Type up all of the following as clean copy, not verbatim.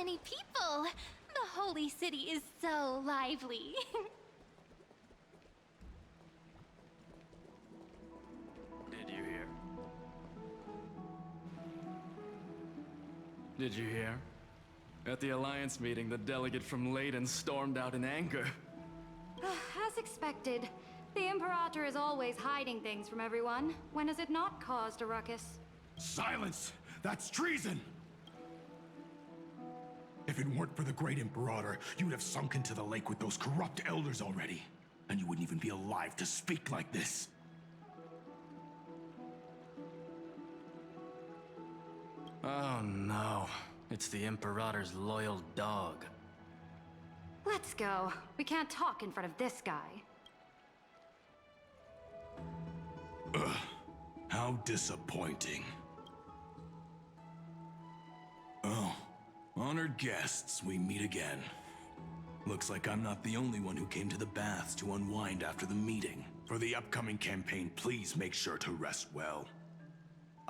many people! The holy city is so lively. Did you hear? Did you hear? At the Alliance meeting, the delegate from Leyden stormed out in anger. As expected. The Imperator is always hiding things from everyone. When has it not caused a ruckus? Silence! That's treason! If it weren't for the great Imperator, you'd have sunk into the lake with those corrupt elders already. And you wouldn't even be alive to speak like this. Oh no. It's the Imperator's loyal dog. Let's go. We can't talk in front of this guy. How disappointing. Oh, honored guests, we meet again. Looks like I'm not the only one who came to the baths to unwind after the meeting. For the upcoming campaign, please make sure to rest well.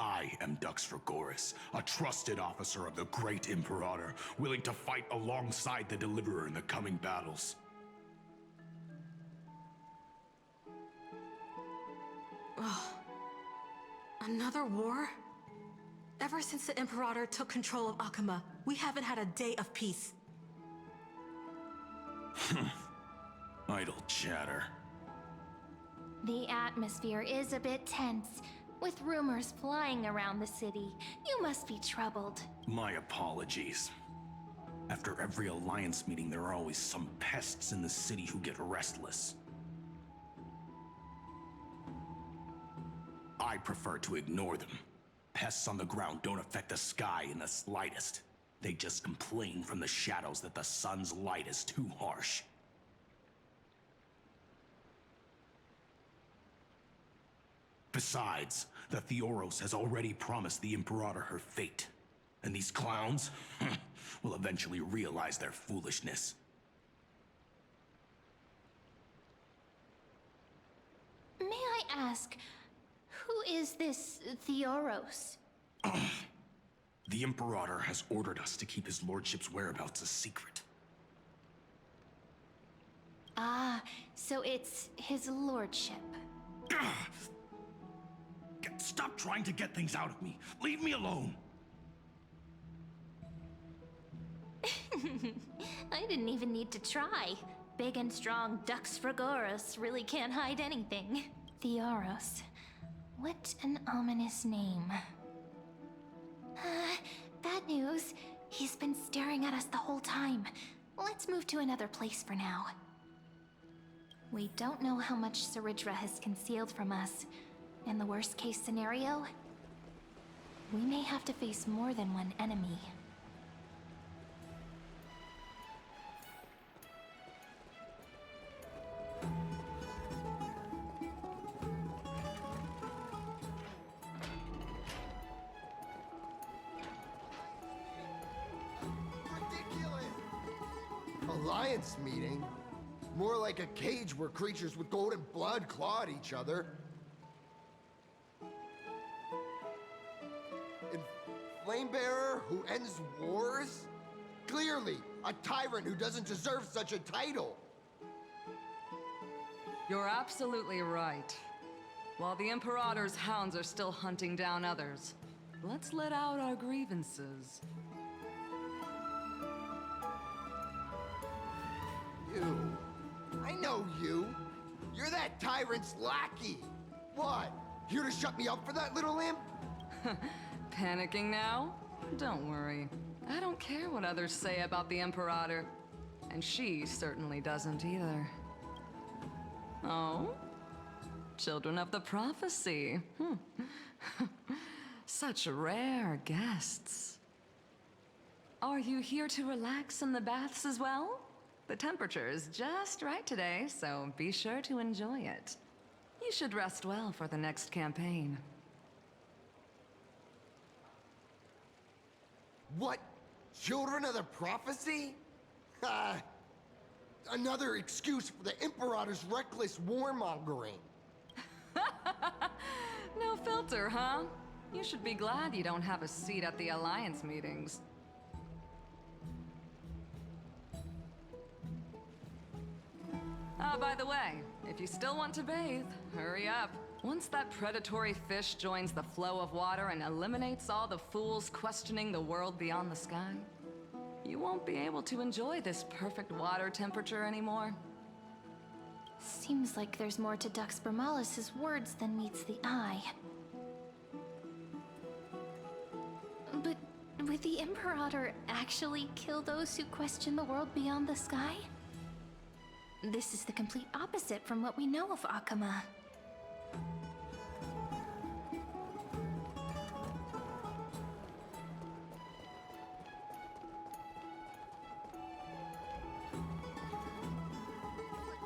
I am Dux Fragoris, a trusted officer of the great Imperator, willing to fight alongside the Deliverer in the coming battles. Another war? Ever since the Imperator took control of Akuma, we haven't had a day of peace. Idle chatter. The atmosphere is a bit tense, with rumors flying around the city. You must be troubled. My apologies. After every Alliance meeting, there are always some pests in the city who get restless. I prefer to ignore them. Pests on the ground don't affect the sky in the slightest. They just complain from the shadows that the sun's light is too harsh. Besides, the Theoros has already promised the Imperator her fate. And these clowns will eventually realize their foolishness. May I ask, who is this Theoros? The Imperator has ordered us to keep his lordship's whereabouts a secret. Ah, so it's his lordship. Stop trying to get things out of me. Leave me alone. I didn't even need to try. Big and strong Dux Fragoris really can't hide anything. Theoros. What an ominous name. Bad news. He's been staring at us the whole time. Let's move to another place for now. We don't know how much Saridra has concealed from us. In the worst case scenario, we may have to face more than one enemy. Alliance meeting? More like a cage where creatures with golden blood claw at each other. And Flamebearer who ends wars? Clearly, a tyrant who doesn't deserve such a title. You're absolutely right. While the Imperator's hounds are still hunting down others, let's let out our grievances. You. I know you. You're that tyrant's lackey. What? Here to shut me up for that little imp? Panicking now? Don't worry. I don't care what others say about the Imperator. And she certainly doesn't either. Oh? Children of the Prophecy. Such rare guests. Are you here to relax in the baths as well? The temperature is just right today, so be sure to enjoy it. You should rest well for the next campaign. What? Children of the Prophecy? Another excuse for the Imperator's reckless warmongering. No filter, huh? You should be glad you don't have a seat at the Alliance meetings. By the way, if you still want to bathe, hurry up. Once that predatory fish joins the flow of water and eliminates all the fools questioning the world beyond the sky, you won't be able to enjoy this perfect water temperature anymore. Seems like there's more to Dux Bermalis' words than meets the eye. But would the Imperator actually kill those who question the world beyond the sky? This is the complete opposite from what we know of Akama.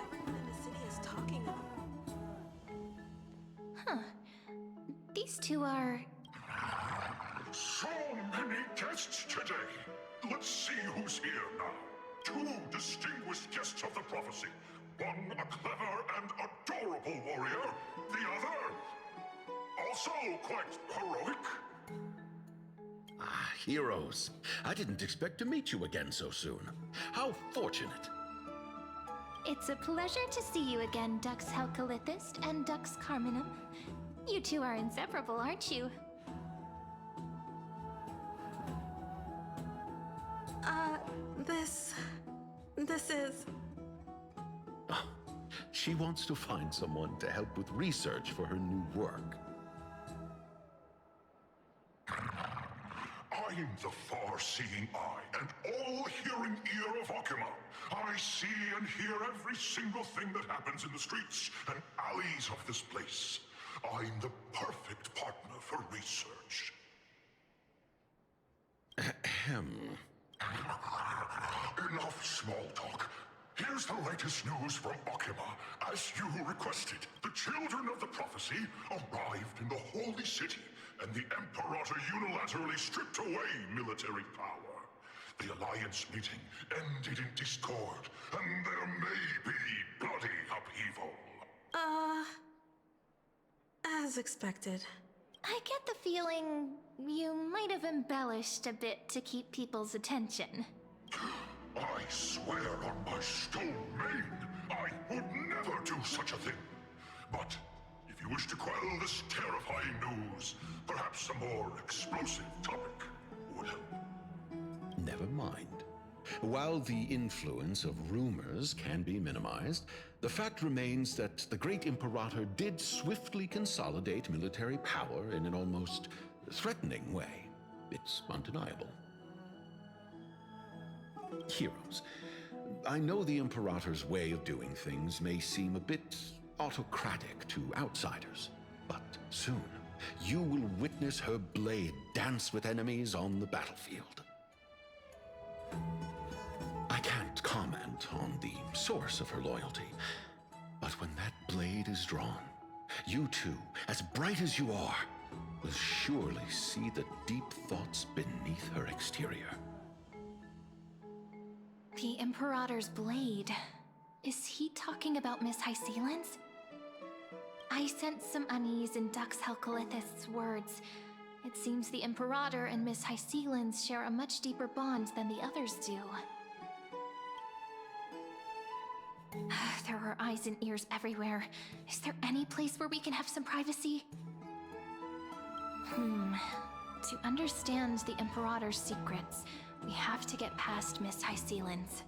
Everyone in the city is talking about. These two are... So many guests today. Let's see who's here now. Two distinguished guests of the prophecy. One a clever and adorable warrior. The other, also quite heroic. Ah, heroes. I didn't expect to meet you again so soon. How fortunate. It's a pleasure to see you again, Dux Helcalithist and Dux Carminum. You two are inseparable, aren't you? This is... Oh, she wants to find someone to help with research for her new work. I'm the far-seeing eye and all-hearing ear of Akama. I see and hear every single thing that happens in the streets and alleys of this place. I'm the perfect partner for research. Ahem. Enough small talk. Here's the latest news from Akama. As you requested, the children of the prophecy arrived in the Holy City, and the Imperator unilaterally stripped away military power. The Alliance meeting ended in discord, and there may be bloody upheaval. As expected. I get the feeling you might have embellished a bit to keep people's attention. I swear on my stone mane, I would never do such a thing. But if you wish to quell this terrifying news, perhaps a more explosive topic would help. Never mind. While the influence of rumors can be minimized, the fact remains that the great Imperator did swiftly consolidate military power in an almost threatening way. It's undeniable. Heroes, I know the Imperator's way of doing things may seem a bit autocratic to outsiders, but soon you will witness her blade dance with enemies on the battlefield. I can't comment on the source of her loyalty, but when that blade is drawn, you two, as bright as you are, will surely see the deep thoughts beneath her exterior. The Imperator's blade. Is he talking about Miss Hysealin's? I sense some unease in Dux Helcalithist's words. It seems the Imperator and Miss Hysealin's share a much deeper bond than the others do. There are eyes and ears everywhere. Is there any place where we can have some privacy? To understand the Imperator's secrets, we have to get past Miss Hysealin's.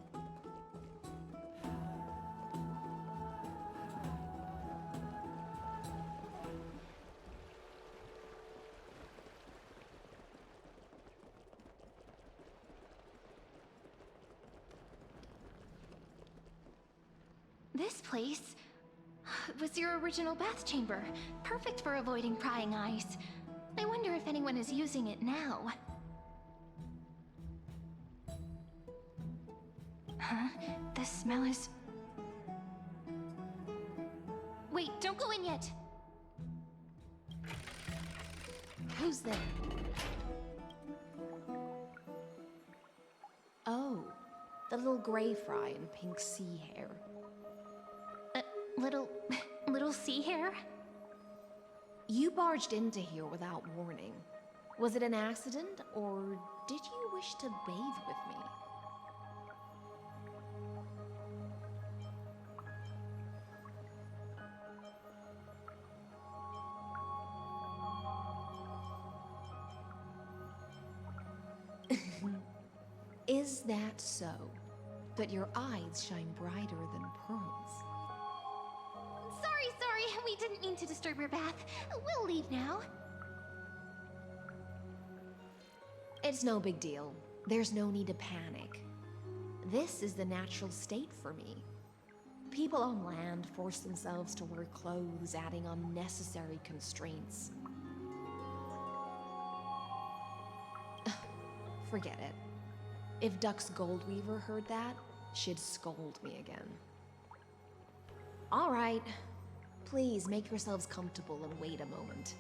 This place was your original bath chamber, perfect for avoiding prying eyes. I wonder if anyone is using it now. Huh? The smell is... Wait, don't go in yet! Who's there? Oh, the little gray fry in pink sea hair. Little sea hair? You barged into here without warning. Was it an accident, or did you wish to bathe with me? Is that so? But your eyes shine brighter than pearls. Sorry, we didn't mean to disturb your bath. We'll leave now. It's no big deal. There's no need to panic. This is the natural state for me. People on land force themselves to wear clothes, adding unnecessary constraints. Forget it. If Duck's Goldweaver heard that, she'd scold me again. All right. Please make yourselves comfortable and wait a moment.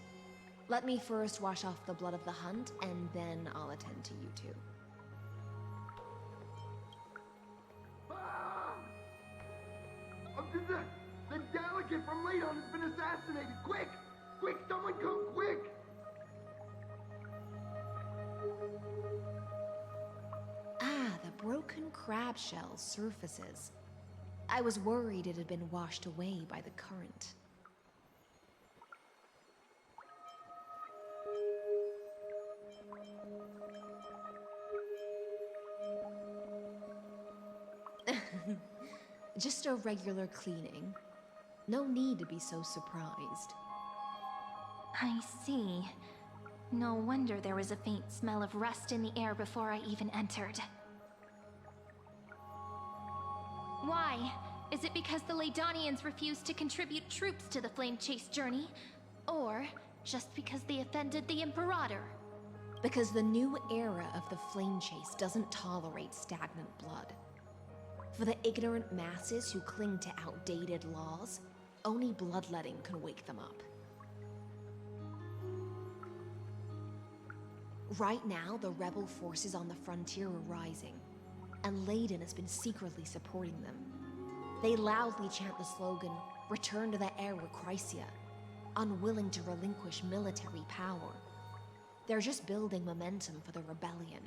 Let me first wash off the blood of the hunt, and then I'll attend to you two. The delegate from Ladon has been assassinated! Quick! Quick, someone come quick! Ah, the broken crab shell surfaces. I was worried it had been washed away by the current. Just a regular cleaning. No need to be so surprised. I see. No wonder there was a faint smell of rust in the air before I even entered. Why? Is it because the Ladonians refused to contribute troops to the Flame Chase journey? Or just because they offended the Imperator? Because the new era of the Flame Chase doesn't tolerate stagnant blood. For the ignorant masses who cling to outdated laws, only bloodletting can wake them up. Right now, the rebel forces on the frontier are rising, and Ladon has been secretly supporting them. They loudly chant the slogan, "Return to the Era Chrysia," unwilling to relinquish military power. They're just building momentum for the rebellion.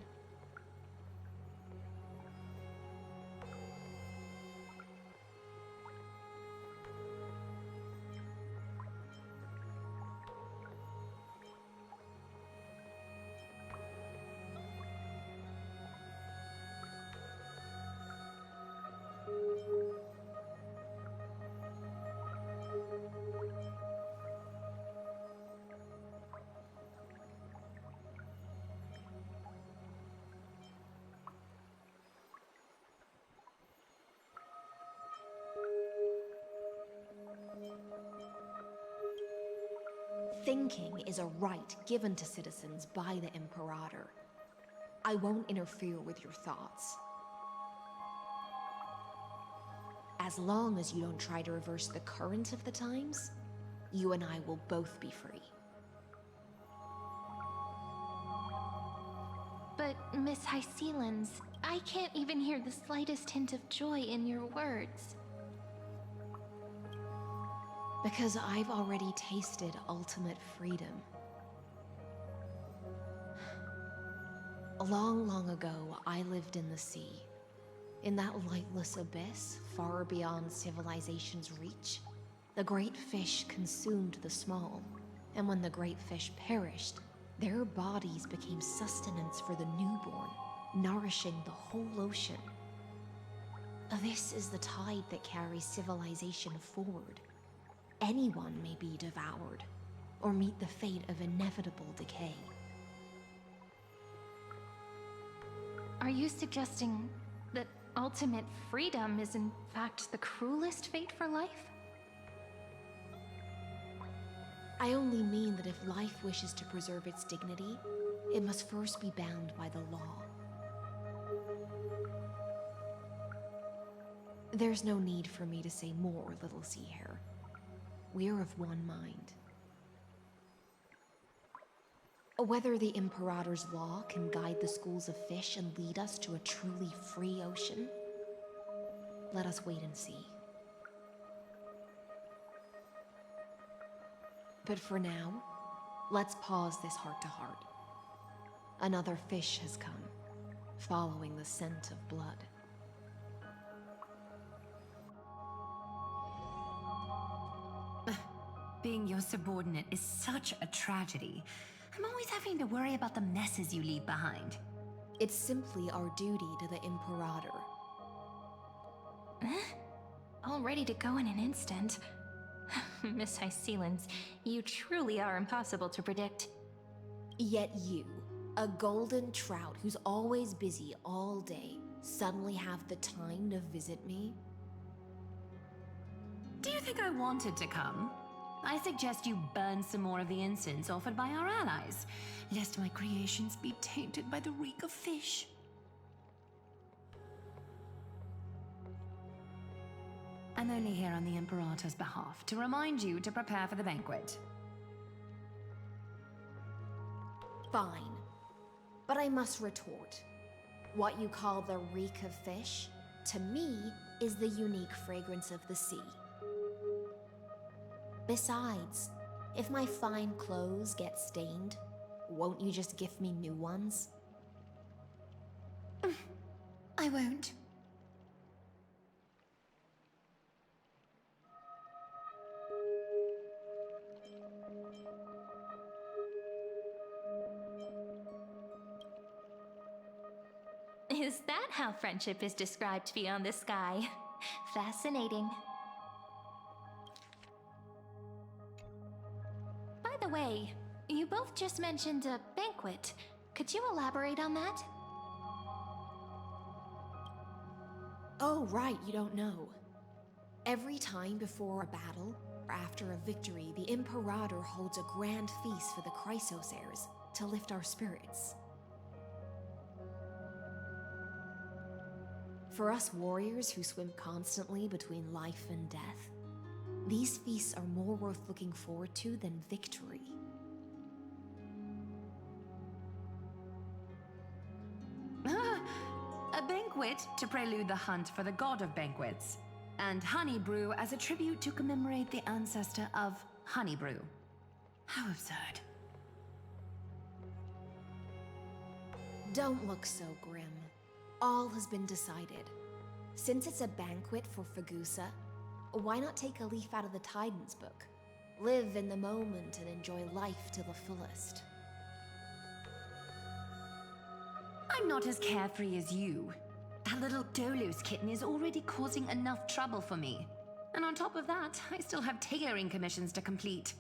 Thinking is a right given to citizens by the Imperator. I won't interfere with your thoughts. As long as you don't try to reverse the current of the times, you and I will both be free. But, Miss Hycelans, I can't even hear the slightest hint of joy in your words. Because I've already tasted ultimate freedom. Long ago, I lived in the sea. In that lightless abyss, far beyond civilization's reach, the great fish consumed the small. And when the great fish perished, their bodies became sustenance for the newborn, nourishing the whole ocean. This is the tide that carries civilization forward. Anyone may be devoured, or meet the fate of inevitable decay. Are you suggesting that ultimate freedom is in fact the cruelest fate for life? I only mean that if life wishes to preserve its dignity, it must first be bound by the law. There's no need for me to say more, Little Sea Hare. We're of one mind. Whether the Imperator's law can guide the schools of fish and lead us to a truly free ocean, let us wait and see. But for now, let's pause this heart-to-heart. Another fish has come, following the scent of blood. Being your subordinate is such a tragedy. I'm always having to worry about the messes you leave behind. It's simply our duty to the Imperator. All ready to go in an instant. Miss Hycelens, you truly are impossible to predict. Yet you, a golden trout who's always busy all day, suddenly have the time to visit me? Do you think I wanted to come? I suggest you burn some more of the incense offered by our allies, lest my creations be tainted by the reek of fish. I'm only here on the Imperator's behalf to remind you to prepare for the banquet. Fine. But I must retort. What you call the reek of fish, to me, is the unique fragrance of the sea. Besides, if my fine clothes get stained, won't you just gift me new ones? I won't. Is that how friendship is described beyond the sky? Fascinating. By the way, you both just mentioned a banquet. Could you elaborate on that? Oh, right, you don't know. Every time before a battle, or after a victory, the Imperator holds a grand feast for the Chrysos heirs to lift our spirits. For us warriors who swim constantly between life and death, these feasts are more worth looking forward to than victory. A banquet to prelude the hunt for the god of banquets, and honey brew as a tribute to commemorate the ancestor of honey brew. How absurd. Don't look so grim. All has been decided. Since it's a banquet for Fagusa, why not take a leaf out of the Tidens book? Live in the moment and enjoy life to the fullest. I'm not as carefree as you. That little Dolos kitten is already causing enough trouble for me. And on top of that, I still have tailoring commissions to complete.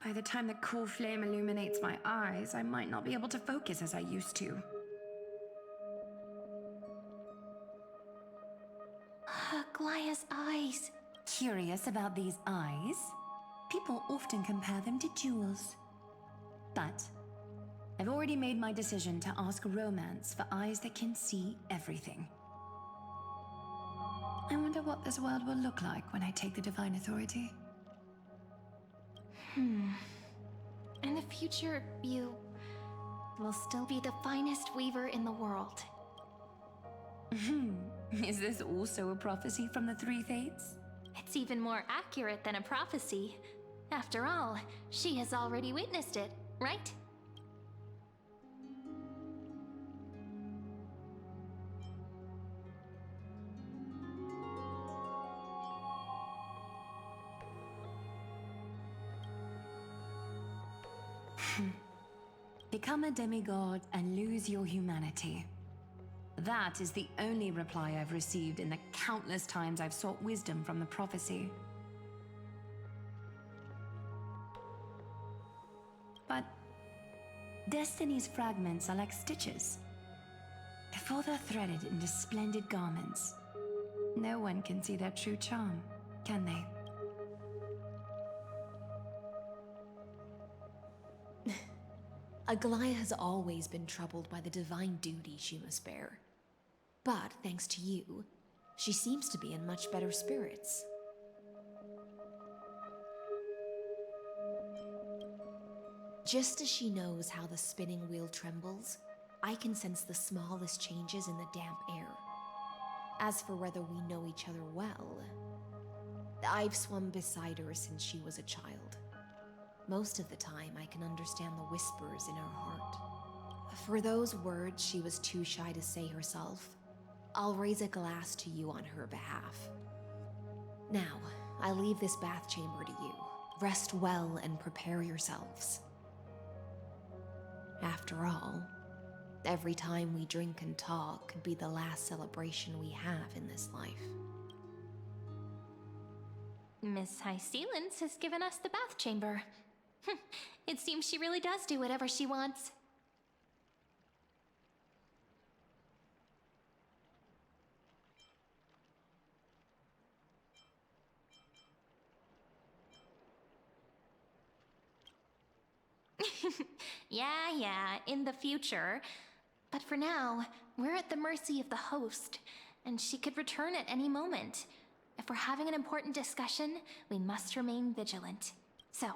By the time the cool flame illuminates my eyes, I might not be able to focus as I used to. Glaya's eyes. Curious about these eyes? People often compare them to jewels. But I've already made my decision to ask romance for eyes that can see everything. I wonder what this world will look like when I take the divine authority. In the future, you will still be the finest weaver in the world. Is this also a prophecy from the Three Fates? It's even more accurate than a prophecy. After all, she has already witnessed it, right? Become a demigod and lose your humanity. That is the only reply I've received in the countless times I've sought wisdom from the prophecy. But Destiny's fragments are like stitches. Before they're threaded into splendid garments, no one can see their true charm, can they? Aglaya has always been troubled by the divine duty she must bear. But thanks to you, she seems to be in much better spirits. Just as she knows how the spinning wheel trembles, I can sense the smallest changes in the damp air. As for whether we know each other well, I've swum beside her since she was a child. Most of the time, I can understand the whispers in her heart. For those words she was too shy to say herself, I'll raise a glass to you on her behalf. Now, I leave this bath chamber to you. Rest well and prepare yourselves. After all, every time we drink and talk could be the last celebration we have in this life. Miss High Sealance has given us the bath chamber. It seems she really does do whatever she wants. Yeah, in the future. But for now, we're at the mercy of the host, and she could return at any moment. If we're having an important discussion, we must remain vigilant. So,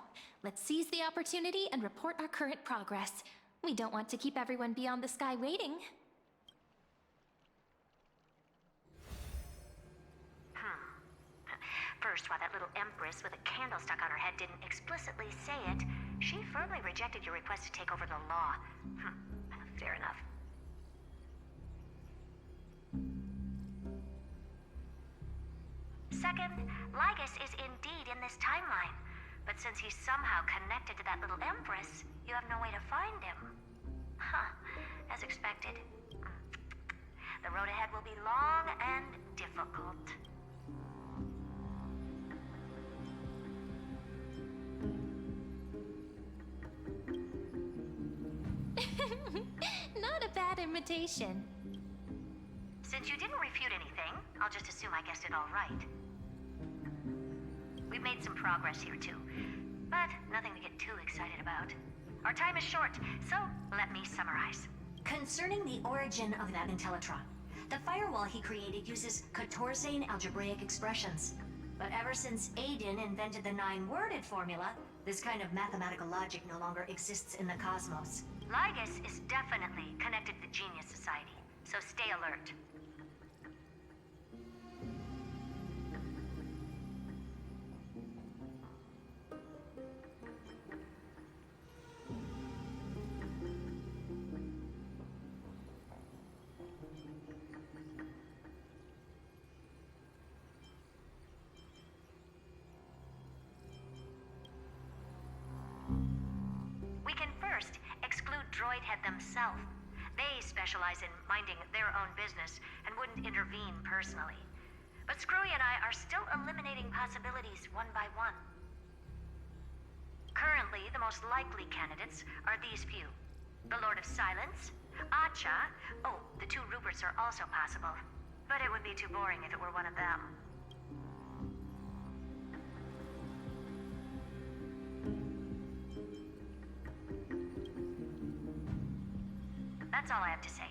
let's seize the opportunity and report our current progress. We don't want to keep everyone beyond the sky waiting. First, while that little empress with a candle stuck on her head didn't explicitly say it, she firmly rejected your request to take over the law. Fair enough. Second, Lygus is indeed in this timeline. But since he's somehow connected to that little empress, you have no way to find him. As expected. The road ahead will be long and difficult. Not a bad invitation. Since you didn't refute anything, I'll just assume I guessed it all right. We've made some progress here too, but nothing to get too excited about. Our time is short, so let me summarize. Concerning the origin of that Intellitron, the firewall he created uses Katorzane algebraic expressions. But ever since Aiden invented the 9-worded formula, this kind of mathematical logic no longer exists in the cosmos. Lygus is definitely connected to the Genius Society, so stay alert. We can first exclude Droidhead themselves. They specialize in minding their own business and wouldn't intervene personally. But Screwy and I are still eliminating possibilities one by one. Currently, the most likely candidates are these few. The Lord of Silence, Acha, the 2 Ruperts are also possible. But it would be too boring if it were one of them. That's all I have to say.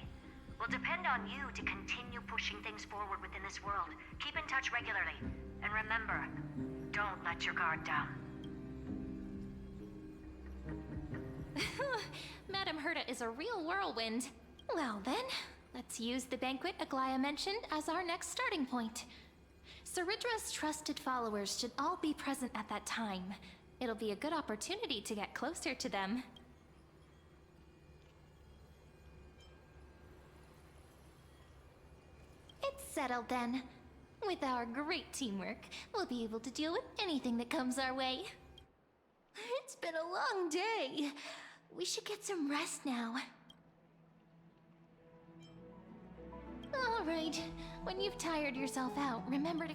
We'll depend on you to continue pushing things forward within this world. Keep in touch regularly. And remember, don't let your guard down. Madame Herta is a real whirlwind. Well then, let's use the banquet Aglaya mentioned as our next starting point. Ceridra's trusted followers should all be present at that time. It'll be a good opportunity to get closer to them. It's settled then. With our great teamwork, we'll be able to deal with anything that comes our way. It's been a long day. We should get some rest now. All right. When you've tired yourself out, remember to...